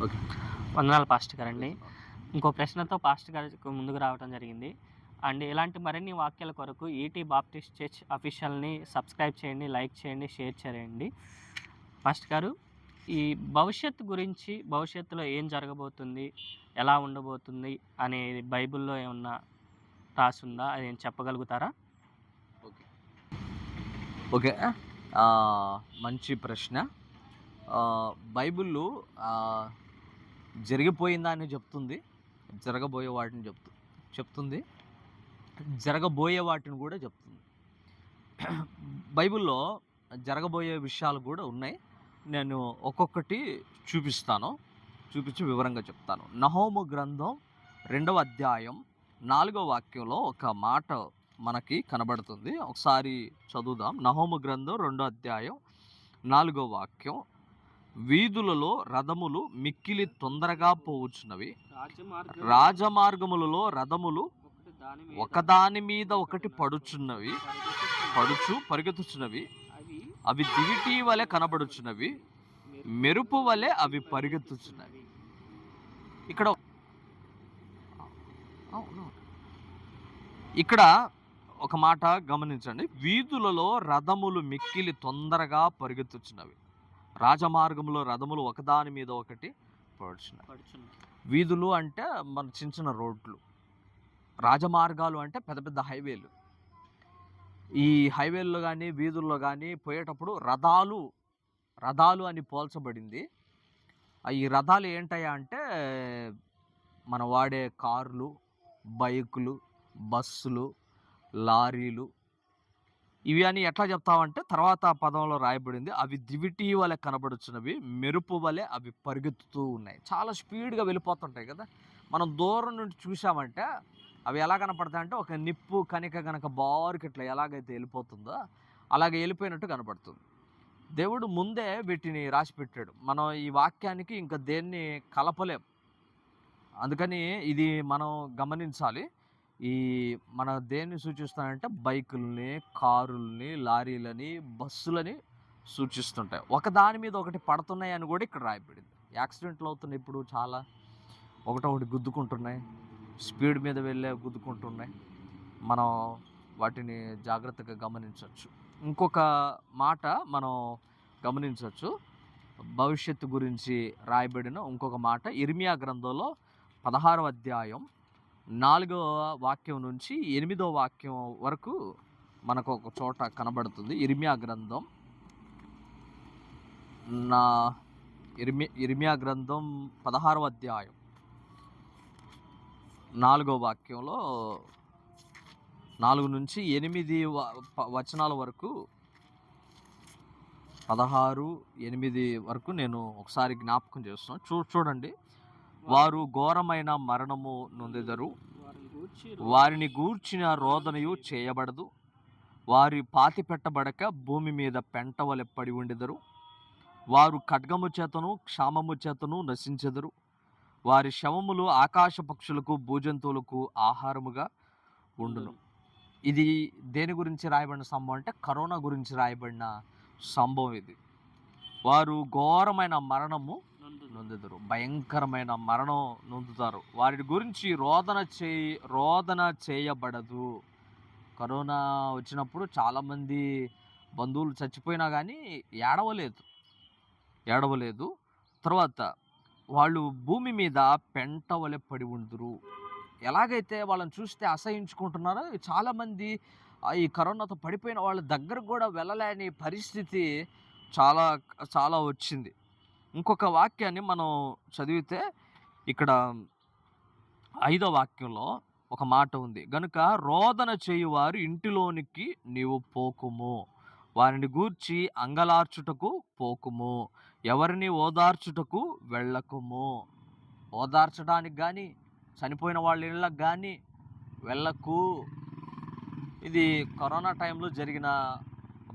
Okay. వందనాలు pastor గారండి. ఇంకో ప్రశ్నతో పాస్టర్ గారు ముందుకు రావడం జరిగింది. అండ్ ఇలాంటి మరిన్ని వాక్యాల కొరకు ఈటీ బాప్టిస్ట్ చర్చ్ అఫీషియల్‌ని సబ్స్క్రైబ్ చేయండి, లైక్ చేయండి, షేర్ చేయండి. పాస్టర్ గారు, ఈ భవిష్యత్తు గురించి భవిష్యత్తులో ఏం జరగబోతుంది? ఎలా ఉండబోతుంది? అనేది బైబిల్‌లో ఏమన్నా రాసుందా? అదేం చెప్పగలుగుతారా? ఓకే. ఓకే. మంచి ప్రశ్న. బైబిలు ఆహ్, జరిగిపోయిన దాన్ని చెప్తుంది. జరగబోయే వాటిని చెప్తుంది. జరగబోయే వాటిని కూడా చెప్తుంది. బైబిల్‌లో జరగబోయే విషయాలు కూడా ఉన్నాయి. నేను ఒక్కొక్కటి చూపించి వివరంగా చెప్తాను. నహూము గ్రంథం 2వ అధ్యాయం 4వ వాక్యంలో ఒక మాట మనకి కనబడుతుంది. ఒకసారి చదువుదాం. నహూము గ్రంథం 2వ అధ్యాయం 4వ వాక్యం. వీధులలో రథములు మిక్కిలి తొందరగా పోవచ్చున్నవి, రాజమార్గములలో రథములు ఒకదాని మీద ఒకటి పరిగెత్తుచున్నవి, అవి దివిటి వలె కనబడుచున్నవి, మెరుపు వలె అవి పరిగెత్తుచున్నవి. ఇక్కడ ఒక మాట గమనించండి. వీధులలో రథములు మిక్కిలి తొందరగా పరిగెత్తుచున్నవి, రాజమార్గంలో రథములు ఒకదాని మీద ఒకటి పడుచున్నవి. వీధులు అంటే మన చిన్న చిన్న రోడ్లు, రాజమార్గాలు అంటే పెద్ద పెద్ద హైవేలు. ఈ హైవేల్లో కానీ వీధుల్లో కానీ పోయేటప్పుడు రథాలు అని పోల్చబడింది. ఈ రథాలు ఏంటయ్యా అంటే మనం వాడే కార్లు, బైకులు, బస్సులు, లారీలు. ఇవి అని ఎట్లా చెప్తామంటే తర్వాత పదంలో రాయబడింది, అవి దివిటి వలె కనబడుచున్నవి, మెరుపు వలె అవి పరిగెత్తుతూ ఉన్నాయి. చాలా స్పీడ్గా వెళ్ళిపోతుంటాయి కదా. మనం దూరం నుండి చూసామంటే అవి ఎలా కనపడతాయంటే ఒక నిప్పు కణిక గనక బారుకి ఇట్లా ఎలాగైతే వెళ్ళిపోతుందో అలాగే వెళ్ళిపోయినట్టు కనపడుతుంది. దేవుడు ముందే వీటిని రాసి పెట్టాడు. మనం ఈ వాక్యానికి ఇంకా దేన్ని కలపలేం. అందుకని ఇది మనం గమనించాలి. ఈ మన దేన్ని సూచిస్తానంటే బైకుల్ని, కారుల్ని, లారీలని, బస్సులని సూచిస్తుంటాయి. ఒకదాని మీద ఒకటి పడుతున్నాయి అని కూడా ఇక్కడ రాయబడింది. యాక్సిడెంట్లు అవుతున్నాయి ఇప్పుడు చాలా, ఒకటొకటి గుద్దుకుంటున్నాయి, స్పీడ్ మీద వెళ్ళే గుద్దుకుంటున్నాయి. మనం వాటిని జాగ్రత్తగా గమనించవచ్చు. ఇంకొక మాట మనం గమనించవచ్చు, భవిష్యత్తు గురించి రాయబడిన ఇంకొక మాట ఇర్మియా గ్రంథంలో 16వ అధ్యాయం 4వ వాక్యం నుంచి 8వ వాక్యం వరకు మనకు ఒక చోట కనబడుతుంది. ఇర్మియా గ్రంథం ఇర్మియా గ్రంథం 16వ అధ్యాయం 4వ వాక్యంలో 4 నుంచి 8 వచనాల వరకు, 16, 8 వరకు నేను ఒకసారి జ్ఞాపకం చేస్తున్నాను. చూడండి. వారు ఘోరమైన మరణము నొందెదరు, వారిని గూర్చిన రోదనయు చేయబడదు, వారి పాతి పెట్టబడక భూమి మీద పెంటవలె పడి ఉండెదరు, వారు ఖడ్గము చేతను క్షామము చేతను నశించెదరు, వారి శవములు ఆకాశ పక్షులకు భూజంతువులకు ఆహారముగా ఉండును. ఇది దేని గురించి రాయబడిన సంభవం అంటే కరోనా గురించి రాయబడిన సంభవం ఇది. వారు ఘోరమైన మరణము నొందెదరు, భయంకరమైన మరణం నొందుతారు, వారి గురించి రోదన చేయబడదు. కరోనా వచ్చినప్పుడు చాలామంది బంధువులు చచ్చిపోయినా కానీ ఏడవలేదు. తర్వాత వాళ్ళు భూమి మీద పెంట వలె పడి ఉందురు. ఎలాగైతే వాళ్ళని చూస్తే అసహించుకుంటున్నారో చాలామంది ఈ కరోనాతో పడిపోయిన వాళ్ళ దగ్గరకు కూడా వెళ్ళలేని పరిస్థితి చాలా చాలా వచ్చింది. ఇంకొక వాక్యాన్ని మనం చదివితే ఇక్కడ 5వ వాక్యంలో ఒక మాట ఉంది. గనుక రోదన చేయువారు ఇంటిలోనికి నీవు పోకుము, వారిని గూర్చి అంగలార్చుటకు పోకుము, ఎవరిని ఓదార్చుటకు వెళ్ళకుము. ఓదార్చడానికి కానీ చనిపోయిన వాళ్ళ ఇళ్ళకి కానీ వెళ్ళకు. ఇది కరోనా టైంలో జరిగిన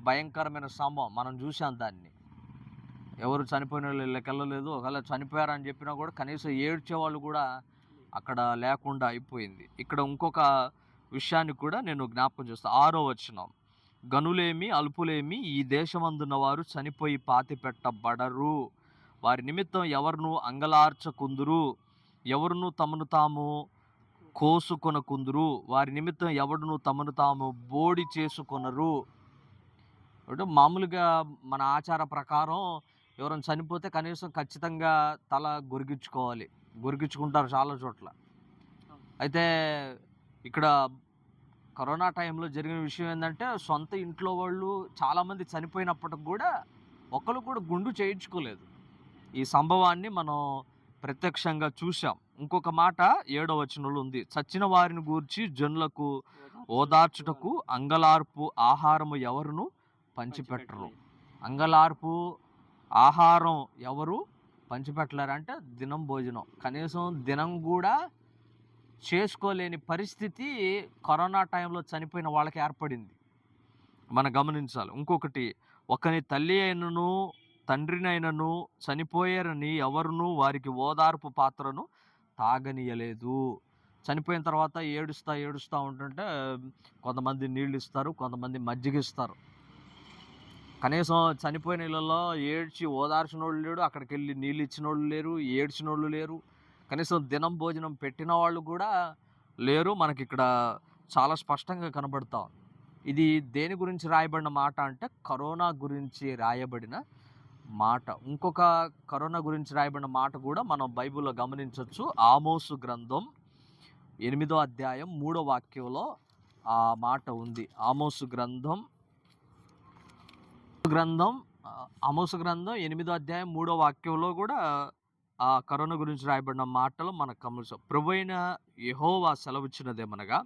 భయంకరమైన సంభవం. మనం చూసాం దాన్ని. ఎవరు చనిపోయిన వాళ్ళు ఇళ్ళకి వెళ్ళలేదు. ఒకవేళ చనిపోయారని చెప్పినా కూడా కనీసం ఏడ్చేవాళ్ళు కూడా అక్కడ లేకుండా అయిపోయింది. ఇక్కడ ఇంకొక విషయాన్ని కూడా నేను జ్ఞాపకం చేస్తాను. 6వ వచనం, గనులేమి అల్పులేమి ఈ దేశమందున్న వారు చనిపోయి పాతి పెట్టబడరు, వారి నిమిత్తం ఎవరును అంగలార్చకుందురు, ఎవరును తమను తాము కోసుకొనకుందురు, వారి నిమిత్తం ఎవడును తమను తాము బోడి చేసుకొనరు. అంటే మామూలుగా మన ఆచార ప్రకారం ఎవరైనా చనిపోతే కనీసం ఖచ్చితంగా తల గొరిగించుకోవాలి. గొరిగించుకుంటారు చాలా చోట్ల. అయితే ఇక్కడ కరోనా టైంలో జరిగిన విషయం ఏందంటే, సొంత ఇంట్లో వాళ్ళు చాలామంది చనిపోయినప్పటికి గూడా ఒకళ్ళు కూడా గుండు చేయించుకోలేదు. ఈ సంభవాన్ని మనం ప్రత్యక్షంగా చూసాం. ఇంకొక మాట 7వ వచనంలో ఉంది. చచ్చిన వారిని గూర్చి జనులకు ఓదార్చుటకు అంగలార్పు ఆహారము ఎవరును పంచిపెట్టరు. అంగలార్పు ఆహారం ఎవరు పంచిపెట్టలేరు. అంటే దినం భోజనం. కనీసం దినం గూడా చేసుకోలేని పరిస్థితి కరోనా టైంలో చనిపోయిన వాళ్ళకి ఏర్పడింది. మనం గమనించాలి. ఇంకొకటి, ఒకని తల్లి అయినను తండ్రినైనను చనిపోయారని ఎవరునూ వారికి ఓదార్పు పాత్రను తాగనీయలేదు. చనిపోయిన తర్వాత ఏడుస్తా ఉంటుంటే కొంతమంది నీళ్ళు ఇస్తారు, కొంతమంది మజ్జిగ ఇస్తారు. కనీసం చనిపోయిన ఇళ్ళలో ఏడ్చి ఓదార్చినోళ్ళు లేడు, అక్కడికెళ్ళి నీళ్ళు ఇచ్చినోళ్ళు లేరు, ఏడ్చినోళ్ళు లేరు, కనీసం దినం భోజనం పెట్టిన వాళ్ళు కూడా లేరు. మనకిక్కడ చాలా స్పష్టంగా కనబడతా ఉంది. ఇది దేని గురించి రాయబడిన మాట అంటే కరోనా గురించి రాయబడిన మాట. ఇంకొక కరోనా గురించి రాయబడిన మాట కూడా మనం బైబిల్లో గమనించవచ్చు. ఆమోసు గ్రంథం 8వ అధ్యాయం 3వ వాక్యంలో ఆ మాట ఉంది. ఆమోసు గ్రంథం ఆమోసు గ్రంథం 8వ అధ్యాయం 3వ వాక్యంలో కూడా ఆ కరోనా గురించి రాయబడిన మాటలు మనకు గమనించాం. ప్రభువైన యెహోవా సెలవిచ్చినదేమనగా,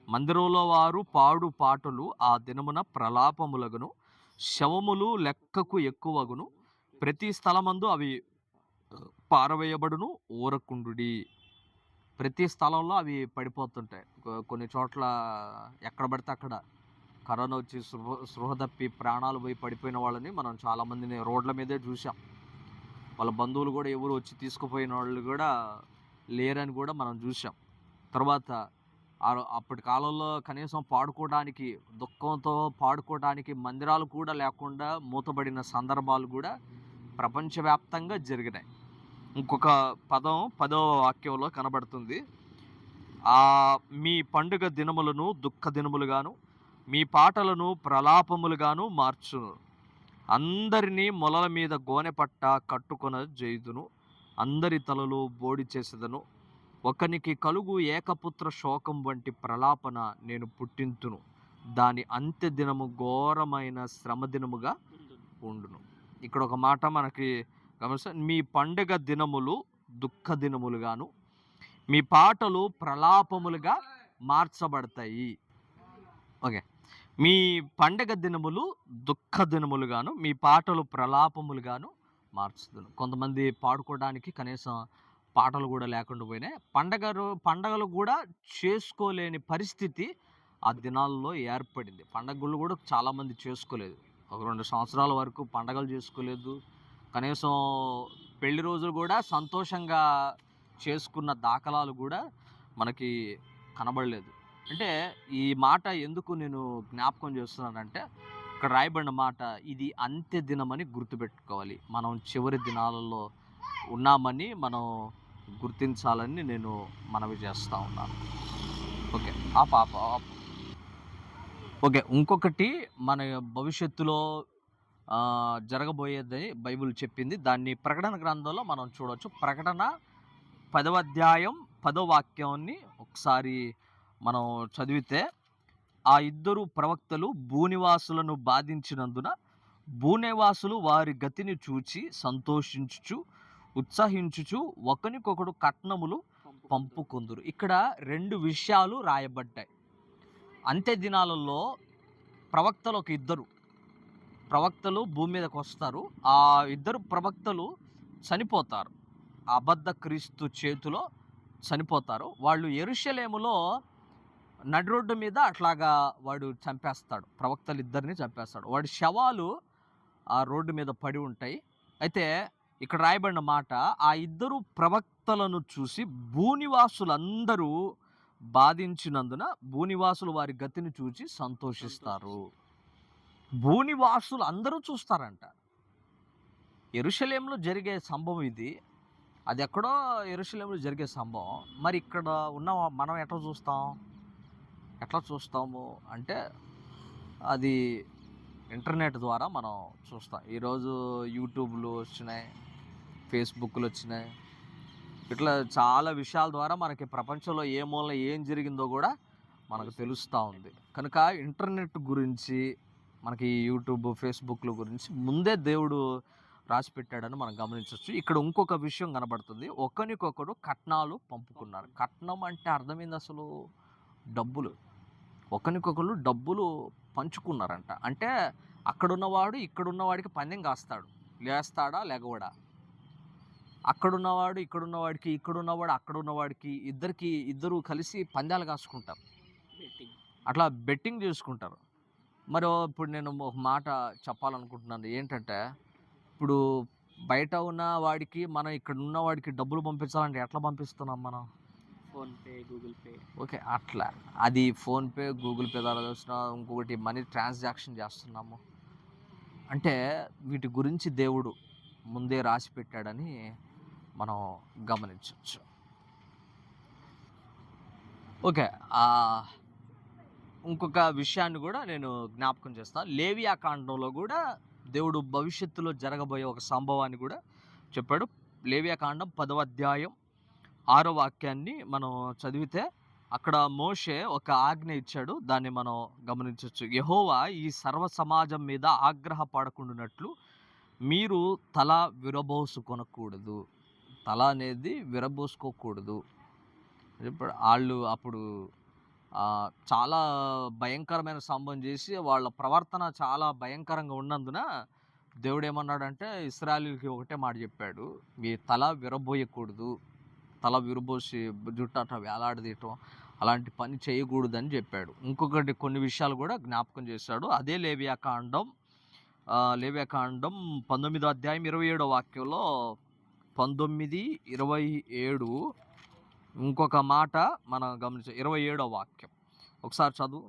మందిరంలో వారు పాడు పాటలు ఆ దినమున ప్రలాపములగును, శవములు లెక్కకు ఎక్కువగును, ప్రతి స్థలమందు అవి పారవేయబడును, ఊరకుండుడి. ప్రతి స్థలంలో అవి పడిపోతుంటాయి. కొన్ని చోట్ల ఎక్కడ పడితే అక్కడ కరోనా వచ్చి స్పృహ తప్పి ప్రాణాలు పోయి పడిపోయిన వాళ్ళని మనం చాలామందిని రోడ్ల మీదే చూసాం. వాళ్ళ బంధువులు కూడా ఎవరు వచ్చి తీసుకుపోయిన వాళ్ళు కూడా లేరని కూడా మనం చూసాం. తర్వాత అప్పటి కాలంలో కనీసం పాడుకోవడానికి, దుఃఖంతో పాడుకోవడానికి మందిరాలు కూడా లేకుండా మూతబడిన సందర్భాలు కూడా ప్రపంచవ్యాప్తంగా జరిగినాయి. ఇంకొక పదం 10వ వాక్యంలో కనబడుతుంది. మీ పండుగ దినములను దుఃఖ దినములుగాను, మీ పాటలను ప్రలాపములుగాను మార్చును. అందరినీ మొలల మీద గోనెపట్ట కట్టుకొన చేయుదును, అందరి తలలు బోడి చేసేదను. ఒకనికి కలుగు ఏకపుత్ర శోకం వంటి ప్రలాపన నేను పుట్టింతును, దాని అంత్య దినము ఘోరమైన శ్రమ దినముగా ఉండును. ఇక్కడ ఒక మాట మనకి గమనిస్తే, మీ పండుగ దినములు దుఃఖ దినములుగాను, మీ పాటలు ప్రలాపములుగా మార్చబడతాయి. ఓకే, మీ పండగ దినములు దుఃఖ దినములుగాను, మీ పాటలు ప్రలాపములుగాను మార్చుదును. కొంతమంది పాడుకోవడానికి కనీసం పాటలు కూడా లేకుండా పోయినాయి. పండగలు కూడా చేసుకోలేని పరిస్థితి ఆ దినాల్లో ఏర్పడింది. పండగలు కూడా చాలామంది చేసుకోలేదు. ఒక 2 సంవత్సరాల వరకు పండగలు చేసుకోలేదు. కనీసం పెళ్లి రోజులు కూడా సంతోషంగా చేసుకున్న దాఖలాలు కూడా మనకి కనబడలేదు. అంటే ఈ మాట ఎందుకు నేను జ్ఞాపకం చేస్తున్నానంటే, ఇక్కడ రాయబడిన మాట ఇది అంత్య దినమని గుర్తుపెట్టుకోవాలి. మనం చివరి దినాలలో ఉన్నామని మనం గుర్తించాలని నేను మనవి చేస్తూ ఉన్నాను. ఓకే, ఓకే, ఇంకొకటి మన భవిష్యత్తులో జరగబోయేది బైబిల్ చెప్పింది. దాన్ని ప్రకటన గ్రంథంలో మనం చూడవచ్చు. ప్రకటన 10వ అధ్యాయం 10వ వాక్యాన్ని ఒకసారి మనం చదివితే, ఆ ఇద్దరు ప్రవక్తలు భూనివాసులను బాధించినందున భూనివాసులు వారి గతిని చూచి సంతోషించుచు ఉత్సహించుచు ఒకనికొకడు కట్నములు పంపుకొందురు. ఇక్కడ 2 విషయాలు రాయబడ్డాయి. అంత్య దినాలలో ప్రవక్తలు ఇద్దరు ప్రవక్తలు భూమి మీదకి వస్తారు. ఆ ఇద్దరు ప్రవక్తలు చనిపోతారు. అబద్ధ క్రీస్తు చేతిలో చనిపోతారు. వాళ్ళు యెరూషలేములో నడి రోడ్డు మీద అట్లాగా వాడు చంపేస్తాడు. ప్రవక్తలు ఇద్దరిని చంపేస్తాడు. వాడి శవాలు ఆ రోడ్డు మీద పడి ఉంటాయి. అయితే ఇక్కడ రాయబడిన మాట, ఆ ఇద్దరు ప్రవక్తలను చూసి భూనివాసులందరూ బాధించినందున భూనివాసులు వారి గతిని చూచి సంతోషిస్తారు. భూనివాసులు అందరూ చూస్తారంట. యెరూషలేములో జరిగే సంభవం ఇది. అది ఎక్కడో యెరూషలేములో జరిగే సంభవం. మరి ఇక్కడ ఉన్న మనం ఎట్లా చూస్తాము అంటే అది ఇంటర్నెట్ ద్వారా మనం చూస్తాం. ఈరోజు యూట్యూబ్‌లు వచ్చినాయి, ఫేస్‌బుక్‌లు వచ్చినాయి. ఇట్లా చాలా విషయాల ద్వారా మనకి ప్రపంచంలో ఏ మూల ఏం జరిగిందో కూడా మనకు తెలుస్తూ ఉంది. కనుక ఇంటర్నెట్ గురించి మనకి యూట్యూబ్, ఫేస్‌బుక్‌ల గురించి ముందే దేవుడు రాసిపెట్టాడని మనం గమనించొచ్చు. ఇక్కడ ఇంకొక విషయం కనబడుతుంది. ఒకరికొకరు కట్నాలు పంపుకున్నారు. కట్నం అంటే అర్థమైంది అసలు డబ్బులు. ఒకరికొకరు డబ్బులు పంచుకున్నారంట. అంటే అక్కడున్నవాడు ఇక్కడున్నవాడికి పందెం కాస్తాడు. లేస్తాడా లెగవడా? అక్కడున్నవాడు ఇక్కడున్నవాడికి, ఇక్కడున్నవాడు అక్కడున్నవాడికి ఇద్దరు కలిసి పందాలు కాసుకుంటారు. అట్లా బెట్టింగ్ చేసుకుంటారు. మరి ఇప్పుడు నేను ఒక మాట చెప్పాలనుకుంటున్నాను. ఏంటంటే ఇప్పుడు బయట ఉన్న వాడికి మనం ఇక్కడ ఉన్న వాడికి డబ్బులు పంపించాలంటే ఎట్లా పంపిస్తున్నాం మనం? PhonePe, Google pay. ఓకే. అట్లా. అది ఫోన్‌పే, గూగుల్ పే ద్వారా చేస్తున్నాం. ఇంకొకటి మనీ ట్రాన్సాక్షన్ చేస్తున్నాము. అంటే వీటి గురించి దేవుడు ముందే రాసి పెట్టాడని మనం గమనించవచ్చు. ఓకే. ఇంకొక విషయాన్ని కూడా నేను జ్ఞాపకం చేస్తాను. లేవియా కాండంలో కూడా దేవుడు భవిష్యత్తులో జరగబోయే ఒక సంభవాన్ని కూడా చెప్పాడు. లేవియా కాండం 10వ అధ్యాయం 6వ వాక్యాన్ని మనం చదివితే అక్కడ మోషే ఒక ఆజ్ఞ ఇచ్చాడు. దాన్ని మనం గమనించవచ్చు. యెహోవా ఈ సర్వ సమాజం మీద ఆగ్రహపడకుండునట్లు మీరు తల విరబోసుకొనకూడదు. తల అనేది విరబోసుకోకూడదు. ఇప్పుడు ఆళ్ళు అప్పుడు చాలా భయంకరమైన సంభవం చేసి వాళ్ళ ప్రవర్తన చాలా భయంకరంగా ఉన్నందున దేవుడేమన్నాడంటే ఇశ్రాయేలీయులకి ఒకటే మాట చెప్పాడు. మీ తల విరబోయకూడదు. తల విరబోసి జుట్టు అట్లా వేలాడదీయటం అలాంటి పని చేయకూడదని చెప్పాడు. ఇంకొకటి కొన్ని విషయాలు కూడా జ్ఞాపకం చేశాడు. అదే లేవియా కాండం 19వ అధ్యాయం 27వ వాక్యంలో 19, 27 ఇంకొక మాట మనం గమనించాం. 27వ వాక్యం ఒకసారి చదువు.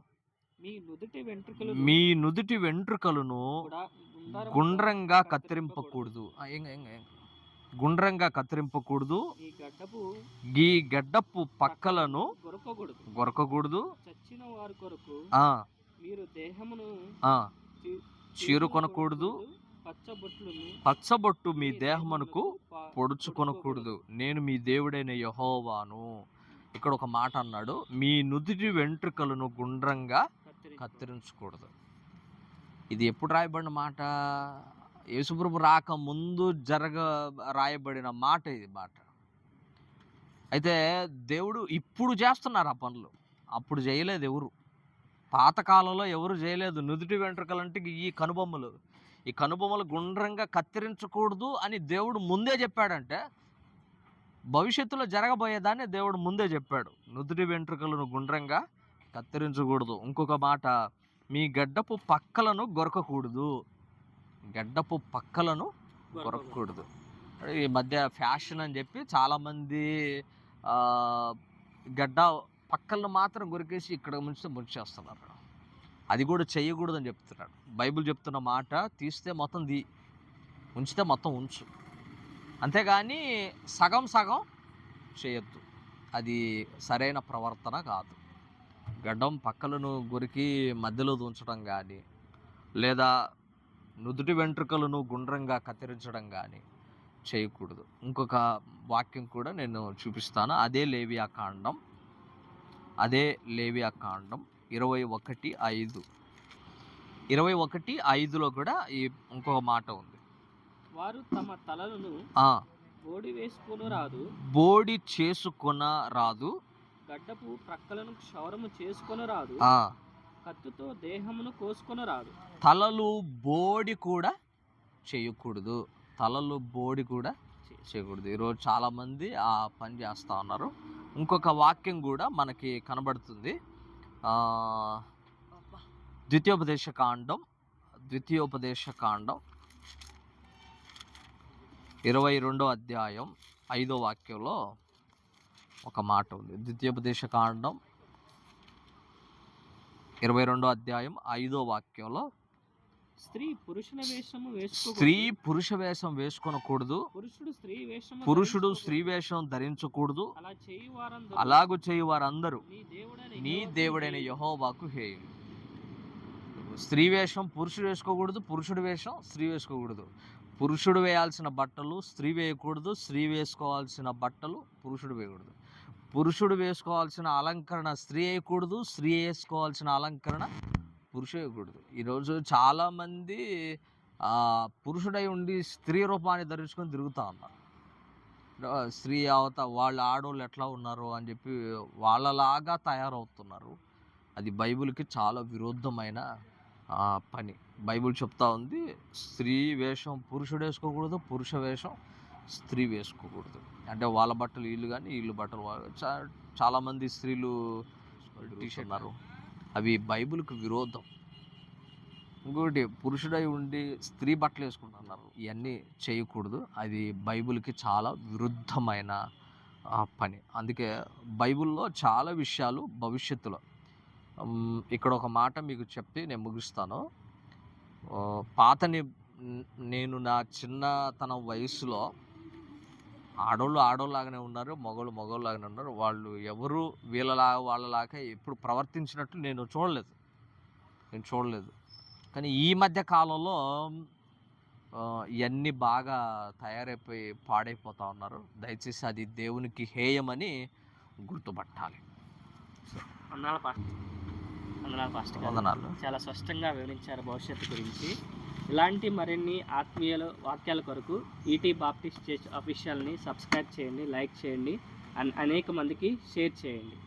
మీ నుదిటి వెంట్రుకలను గుండ్రంగా గుండ్రంగా కత్తిరింపకూడదు. గుండ్రంగా కత్తిరింపకూడదు. ఈ గడ్డపు పక్కలను గొరకకూడదు. చచ్చిన వారి కొరకు ఆ, మీరు దేహమును ఆ, చీరుకొనకూడదు. పచ్చబొట్టు మీ దేహమునకు పొడుచుకొనకూడదు. నేను మీ దేవుడైన యెహోవాను. ఇక్కడ ఒక మాట అన్నాడు, మీ నుదిటి వెంట్రుకలను గుండ్రంగా కత్తిరించకూడదు. ఇది ఎప్పుడు రాయబడిన మాట? యేసుప్రభు రాక ముందు రాయబడిన మాట ఇది మాట. అయితే దేవుడు ఇప్పుడు చేస్తున్నారు ఆ పనులు. అప్పుడు చేయలేదు ఎవరు. పాతకాలంలో ఎవరు చేయలేదు. నుదిటి వెంట్రుకలంటే ఈ కనుబొమ్మలు. ఈ కనుబొమ్మలు గుండ్రంగా కత్తిరించకూడదు అని దేవుడు ముందే చెప్పాడంటే భవిష్యత్తులో జరగబోయేదాన్ని దేవుడు ముందే చెప్పాడు. నుదుటి వెంట్రుకలను గుండ్రంగా కత్తిరించకూడదు. ఇంకొక మాట, మీ గడ్డపు పక్కలను గొరకకూడదు. గడ్డపు పక్కలను గొరకకూడదు. ఈ మధ్య ఫ్యాషన్ అని చెప్పి చాలామంది గడ్డ పక్కలను మాత్రం గొరికేసి ఇక్కడ ముంచేస్తున్నారు. అది కూడా చేయకూడదు అని చెప్తున్నాడు. బైబిల్ చెప్తున్న మాట, తీస్తే మొత్తం ఉంచితే మొత్తం ఉంచు, అంతేగాని సగం చేయొద్దు. అది సరైన ప్రవర్తన కాదు. గడ్డం పక్కలను గొరికి మధ్యలో ఉంచడం కానీ, లేదా నుదుటి వెంట్రుకలను గుండ్రంగా కత్తిరించడం కానీ చేయకూడదు. ఇంకొక వాక్యం కూడా నేను చూపిస్తాను. అదే లేవియా కాండం 21:5. 21:5లో కూడా ఈ ఇంకొక మాట ఉంది. వారు తమ తలలను బోడి చేసుకొనరాదు, గడ్డపు ప్రక్కలను క్షౌరము చేసుకొనరాదు, కత్తితో దేహమును కోసుకొనరాదు. తలలు బోడి కూడా చేయకూడదు. ఈరోజు చాలామంది ఆ పని చేస్తూ ఉన్నారు. ఇంకొక వాక్యం కూడా మనకి కనబడుతుంది. ద్వితీయోపదేశ కాండం 22వ అధ్యాయం 5వ వాక్యంలో ఒక మాట ఉంది. ద్వితీయోపదేశ కాండం 22వ అధ్యాయం 5వ వాక్యంలో స్త్రీ పురుషుల వేషము స్త్రీ వేసుకోకూడదు. పురుష వేషం వేసుకొనకూడదు, పురుషుడు స్త్రీ వేషము పురుషుడు ధరించుకోకూడదు. స్త్రీ వేషం ధరించకూడదు. అలా చేయు వారందరూ అలాగు చేయు వారందరూ నీ దేవుడైన నీ యెహోవాకు దేవుడైన హేయులు. యెహోవాకు హేయులు. స్త్రీ వేషం పురుషుడు వేసుకోకూడదు, పురుషుడు వేషం స్త్రీ వేసుకోకూడదు. పురుషుడు వేయాల్సిన బట్టలు స్త్రీ వేయకూడదు, స్త్రీ వేసుకోవాల్సిన బట్టలు పురుషుడు వేయకూడదు. పురుషుడు వేసుకోవాల్సిన అలంకరణ స్త్రీ వేయకూడదు, స్త్రీ వేసుకోవాల్సిన అలంకరణ పురుషుడు వేయకూడదు. ఈరోజు చాలామంది పురుషుడై ఉండి స్త్రీ రూపాన్ని ధరించుకొని తిరుగుతూ ఉన్నారు. స్త్రీ వాళ్ళ ఆడవాళ్ళు ఎట్లా ఉన్నారు అని చెప్పి వాళ్ళలాగా తయారవుతున్నారు. అది బైబిల్కి చాలా విరుద్ధమైన పని. బైబిల్ చెప్తా ఉంది, స్త్రీ వేషం పురుషుడు వేసుకోకూడదు, పురుష వేషం స్త్రీ వేసుకోకూడదు. అంటే వాళ్ళ బట్టలు వీళ్ళు కానీ వీళ్ళు బట్టలు వాళ్ళు. చాలామంది స్త్రీలు టీషర్టున్నారు, అవి బైబిల్కి విరోధం. ఇంకోటి, పురుషుడై ఉండి స్త్రీ బట్టలు వేసుకుంటున్నారు. ఇవన్నీ చేయకూడదు, అది బైబిల్కి చాలా విరుద్ధమైన పని. అందుకే బైబిల్లో చాలా విషయాలు భవిష్యత్తులో, ఇక్కడ ఒక మాట మీకు చెప్పి నేను ముగిస్తాను. నేను నా చిన్నతన వయసులో ఆడోళ్ళలాగానే ఉన్నారు, మగోళ్ళలాగానే ఉన్నారు. వాళ్ళు ఎవరు వాళ్ళలాగా ఎప్పుడు ప్రవర్తించినట్టు నేను చూడలేదు. కానీ ఈ మధ్య కాలంలో ఇవన్నీ బాగా తయారైపోయి పాడైపోతూ ఉన్నారు. దయచేసి అది దేవునికి హేయమని గుర్తుపట్టాలి. వందనాలు. చాలా స్పష్టంగా వివరించారు భవిష్యత్తు గురించి. ఇలాంటి మరిన్ని ఆత్మీయ వాక్యాల కొరకు ఈటీ బాప్టిస్ట్ చర్చ్ అఫీషియల్ని సబ్స్క్రైబ్ చేయండి, లైక్ చేయండి, అనేక మందికి షేర్ చేయండి.